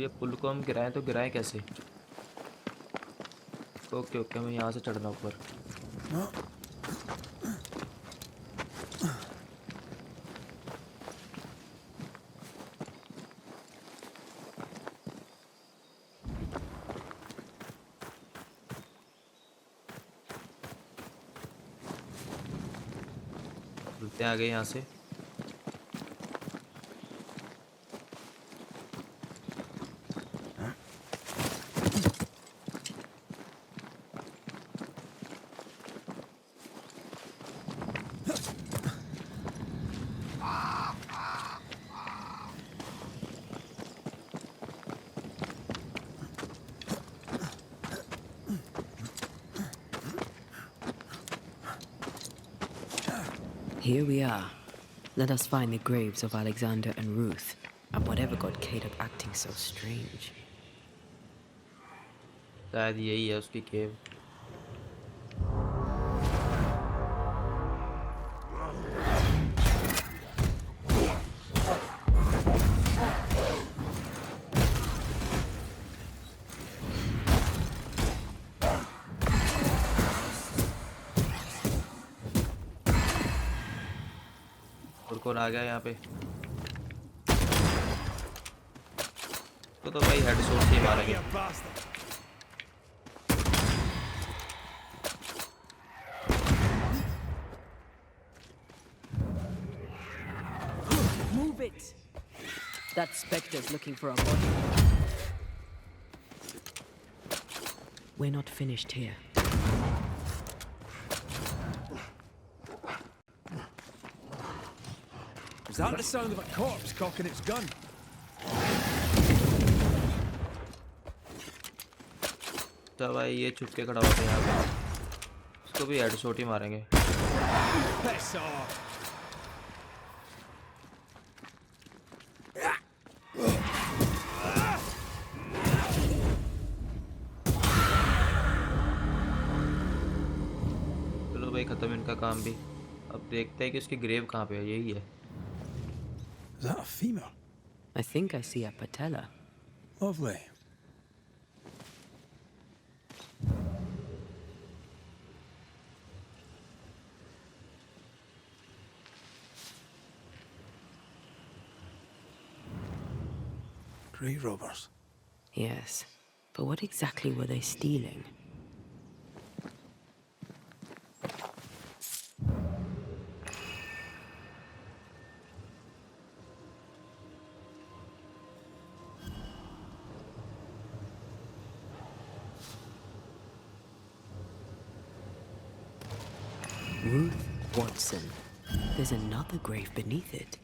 ये पुल को हम गिराएं तो गिराएं कैसे? ओके ओके, मैं यहाँ से चढ़ना ऊपर। चलते आगे यहाँ से। Here we are. Let us find the graves of Alexander and Ruth, and whatever got Caleb acting so strange. शायद यही है उसकी केव। और कौन आ गया यहाँ पे? तो भाई हेडशॉट से ही मारेंगे। Move it! That specter's looking for a body. We're not finished here. Is that the sound of a corpse cocking its gun? तो भाई ये छुप के खड़ा होता है यहाँ पे, इसको भी हेडशॉट ही मारेंगे। Piss off! चलो भाई खत्म इनका काम भी। अब देखते हैं कि उसकी ग्रेव कहाँ पे है। यही है। Is that a femur? I think I see a patella. Lovely. Grave robbers. Yes, but what exactly were they stealing? Ruth Watson. There's another grave beneath it.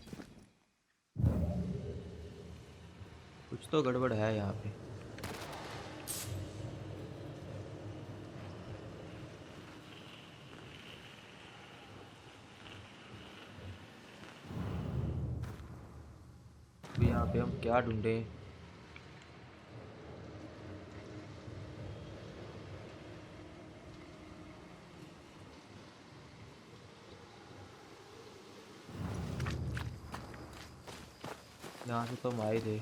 कुछ तो गड़बड़ है यहाँ पे। तो यहाँ पे हम क्या ढूंढे? यहाँ से तो हम आए थे।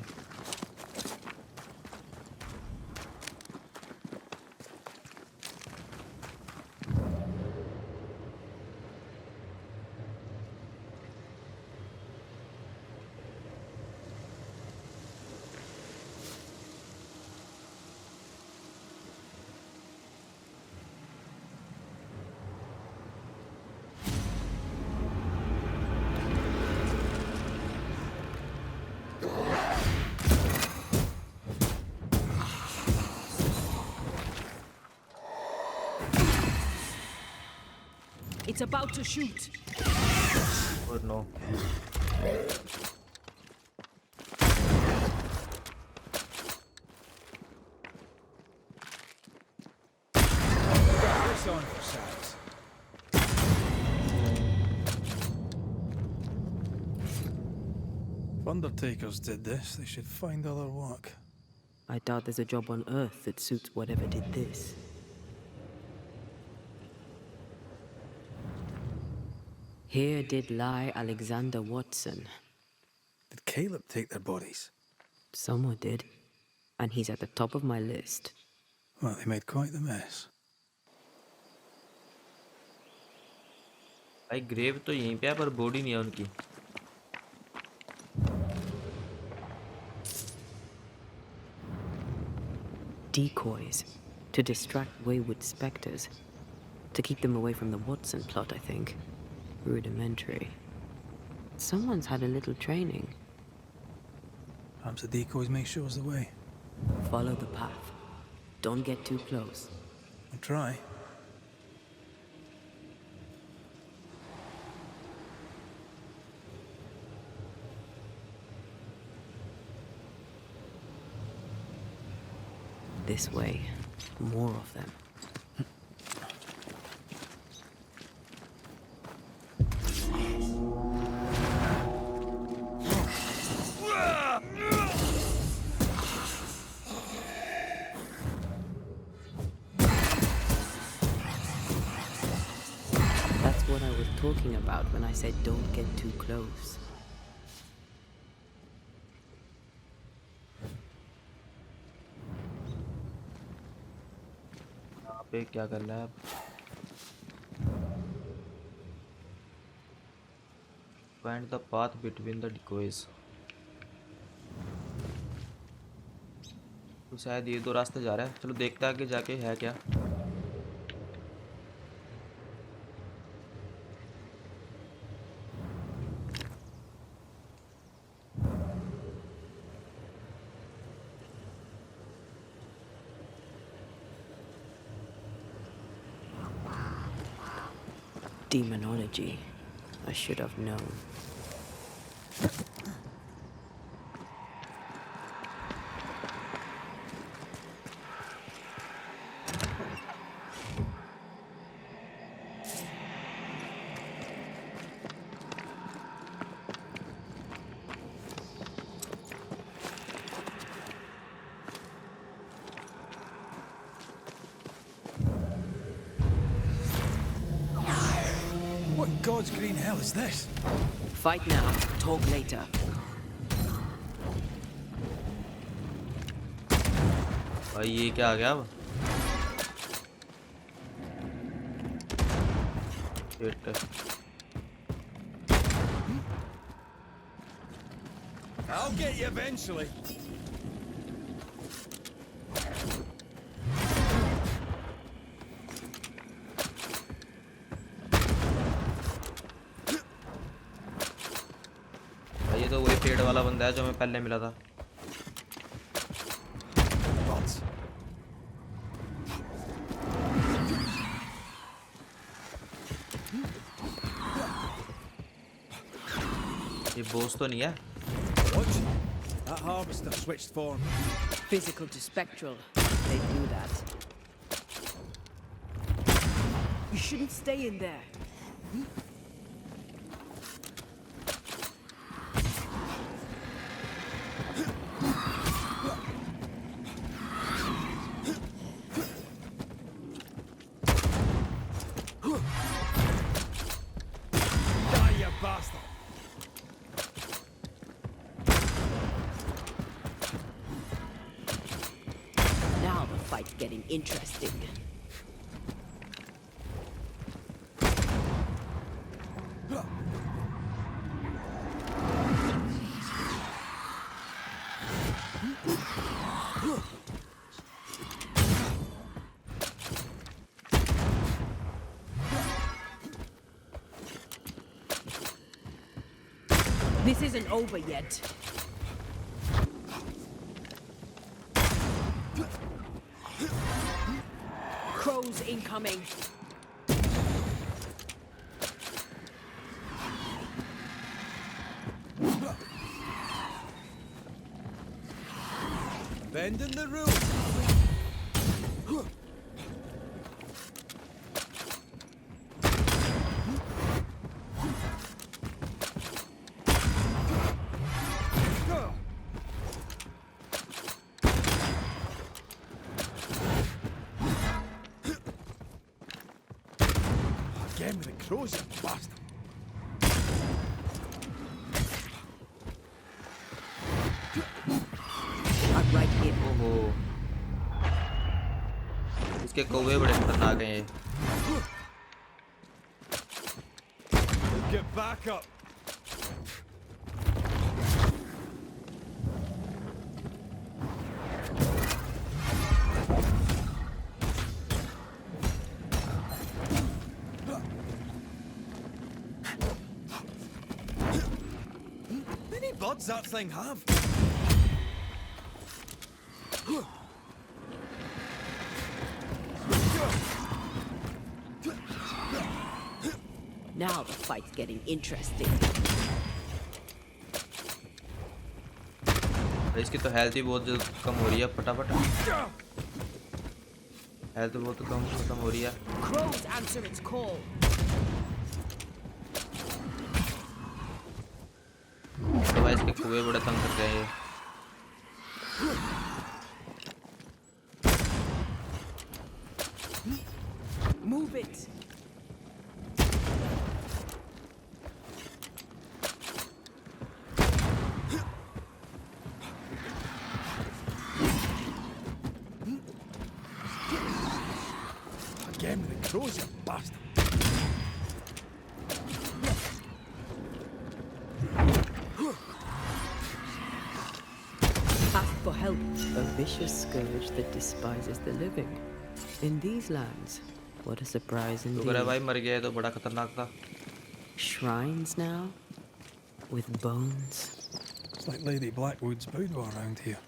It's about to shoot. और no This on for size. If Undertakers did this, they should find other work. I doubt there's a job on Earth that suits whatever did this. Here did lie Alexander Watson. Did Caleb take their bodies? Someone did. And he's at the top of my list. Well, they made quite the mess. भाई grave तो यहीं पे है पर body नहीं है उनकी Decoys. To distract wayward specters. To keep them away from the Watson plot, I think. Rudimentary. Someone's had a little training. Perhaps the decoys may show us the way. Follow the path. Don't get too close. I'll try. This way. More of them. That's what I was talking about when I said don't get too close. यहाँ पे क्या करना है अब find the path between the decoys तो शायद ये दो रास्ते जा रहा है चलो देखते हैं आगे जाके है क्या Demonology. I should have known. What in God's green hell is this? Fight now, talk later. भाई ये क्या आ गया अब I'll get you eventually. भाई ये तो वही पेड़ वाला बंदा है जो हमें पहले मिला था ये बोस तो नहीं है What? That harvester switched form. Physical to spectral. They do that. You shouldn't stay in there. Die, you bastard! Now the fight's getting interesting. This isn't over yet. Crows incoming. bending the rules. Again with the crows, you bastard. I'm right here. ओहो, इसके कौवे बड़े खतरनाक हैं ये। Get back up. Many buds that thing have. Now the fight's getting interesting. इसकी तो health ही बहुत कम हो रही है, फटाफट हेल्थ बहुत कम खत्म हो रही है। Crows answer its call. तो भाई इसके कौवे बड़े तंग करते हैं ये। Move it. Again with the crows, you bastard. Ask for help. A vicious scourge that despises the living. In these lands, what a surprise तो indeed. अगर भाई मर गया है तो बड़ा खतरनाक था। Shrines now, with bones. It's like Lady Blackwood's boudoir around here.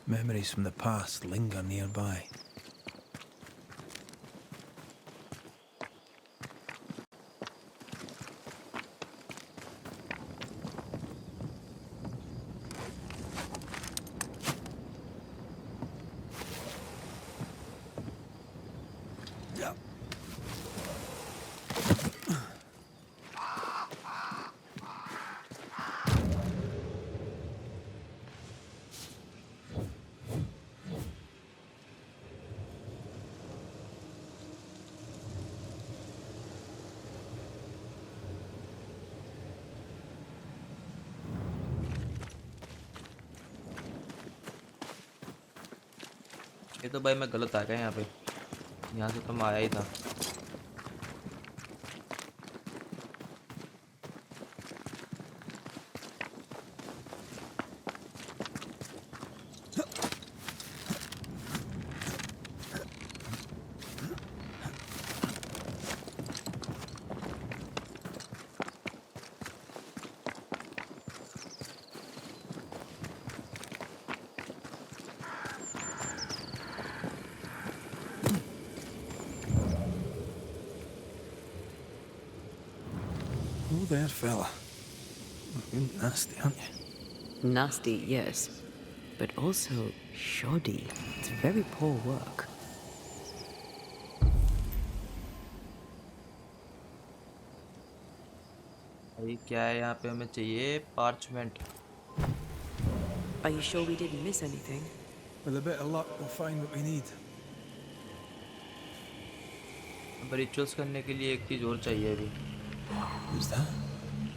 Memories from the past linger nearby. ये तो भाई मैं गलत आ गया यहाँ पे, यहाँ से तो मैं आया ही था। Oh there, fella. You're nasty, aren't you? Nasty, yes, but also shoddy. It's very poor work. भाई क्या है यहाँ पे, हमें चाहिए parchment. Are you sure we didn't miss anything? With a bit of luck, we'll find what we need. अब rituals करने के लिए एक चीज़ और चाहिए अभी। Who's that?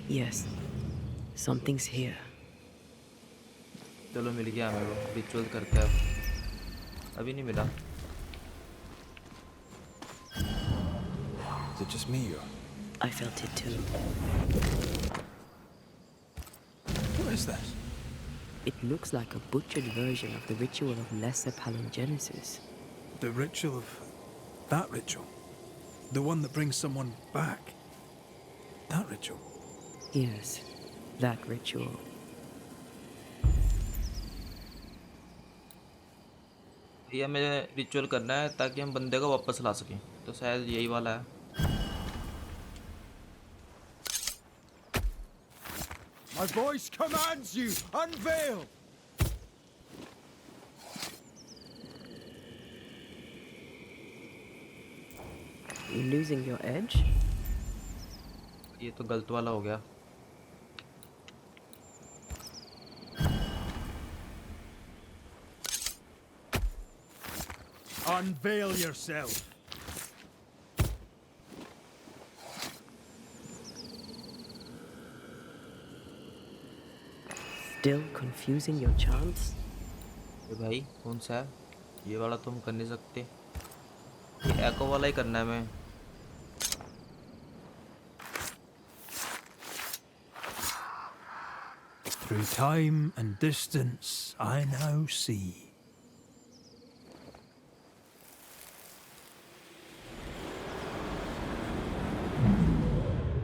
Yes, something's here. चलो मिल गया हमें, वो रिचुअल करते हैं अब। अभी नहीं मिला। Is it just me or? I felt it too. What is this? It looks like a butchered version of the ritual of Lesser Palingenesis. The ritual of... that ritual? The one that brings someone back? That ritual? Yes, that ritual. ये हमें ritual करना है ताकि हम बंदे को वापस ला सकें, तो शायद यही वाला है। My voice commands you, unveil! losing your edge? ये तो गलत वाला हो गया. Unveil yourself. Still confusing your chants? ये भाई कौन सा है? ये वाला तो हम कर नहीं सकते. ये एको वाला ही करना है मैं. Through time and distance, I now see.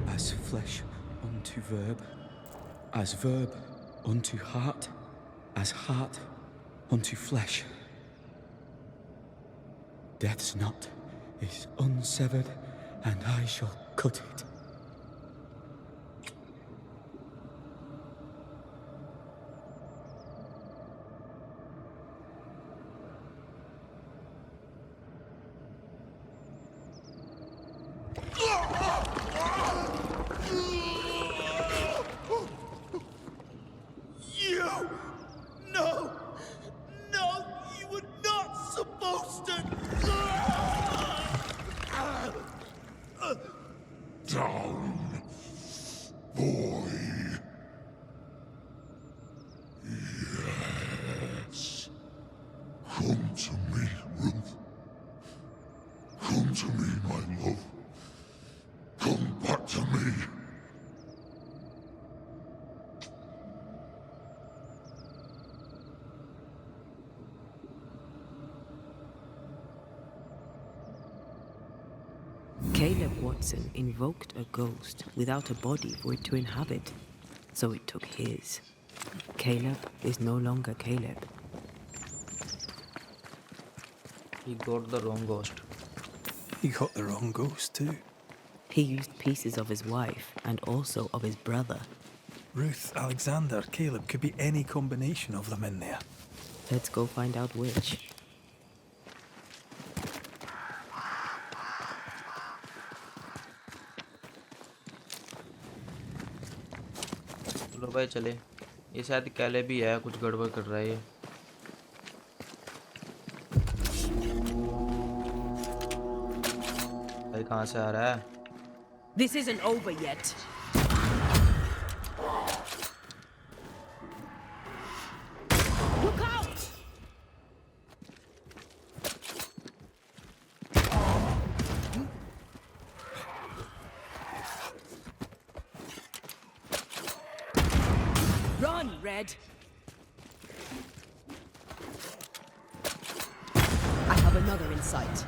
As flesh unto verb, as verb unto heart, as heart unto flesh. Death's knot is unsevered, and I shall cut it. Caleb Watson invoked a ghost without a body for it to inhabit, so it took his. Caleb is no longer Caleb. He got the wrong ghost. He got the wrong ghost too. He used pieces of his wife and also of his brother. Ruth, Alexander, Caleb, could be any combination of them in there. Let's go find out which. चलो भाई चले. ये शायद कैले भी है, कुछ गड़बड़ कर रहा है ये. भाई कहाँ से आ रहा है? This isn't over yet. Look out! Run, Red! I have another in sight.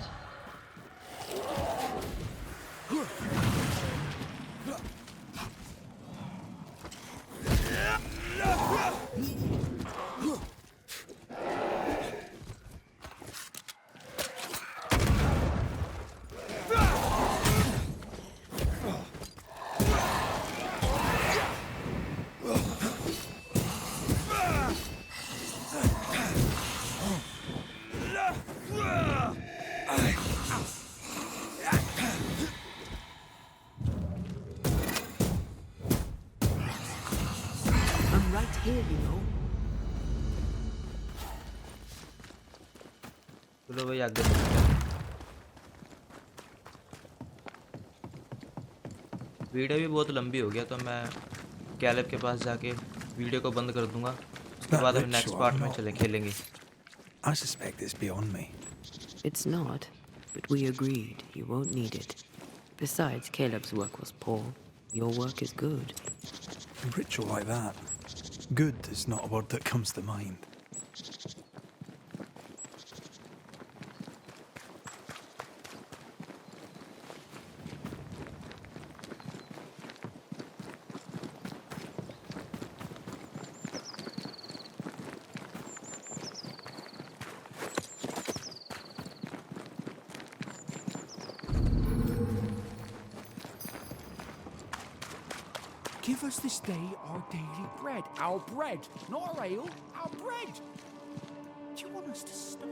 I'm right here, you know. चलो भाई आगे चलते हैं. वीडियो भी बहुत लंबी हो गया, तो मैं कैलेब के पास जाके वीडियो को बंद कर दूंगा. उसके बाद हम नेक्स्ट पार्ट में चले खेलेंगे. I suspect it's beyond me. It's not, but we agreed you won't need it. Besides, Caleb's work was poor. Your work is good. A ritual like that. Good is not a word that comes to mind. Give us this day our daily bread. Our bread, not our ale, our bread. Do you want us to starve?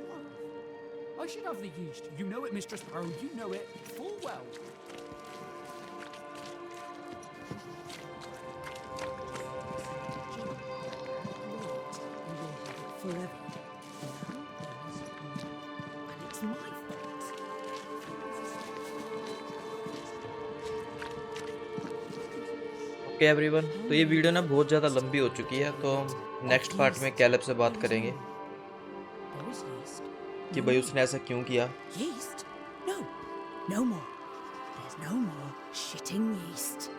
I should have the yeast. You know it, Mistress Barrow. You know it full well. Forever. And it's my fault. Okay everyone, तो ये video ना बहुत ज़्यादा लंबी हो चुकी है, तो हम नेक्स्ट पार्ट में कैलेब से बात करेंगे कि भाई उसने ऐसा क्यों किया। Yeast? No. No more. There's no more shitting yeast.